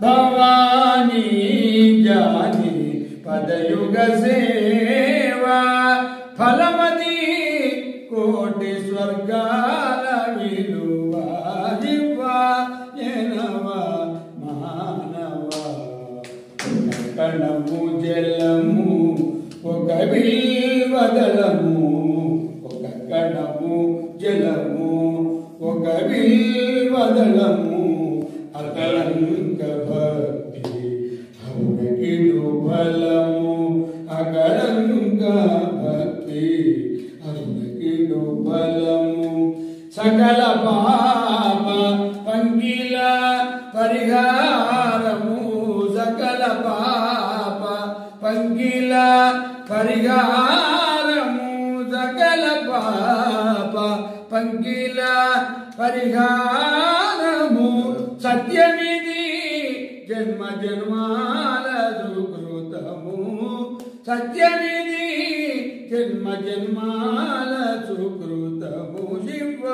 भवानी जानी पदयुग सेवा फलमदी कोटि स्वर्गाल विलुवा जिव्वा येनवा मानवा कणमु जलमु ఒక బిల్వదలము ఒక కణము జలము ఒక బిల్వదలము అకళంక భక్తి అరుణగిడు బలము అకళంక భక్తి అరుణగిడు బలము సకల పాప పంకిల పరిహారము సకల పాప పంకిల పరిహారము సకల పాప పంకిల పరిహారము సత్యమిది జన్మ జన్మాల సుకృతము సత్యమిది జన్మ జన్మాల సుకృతము శివ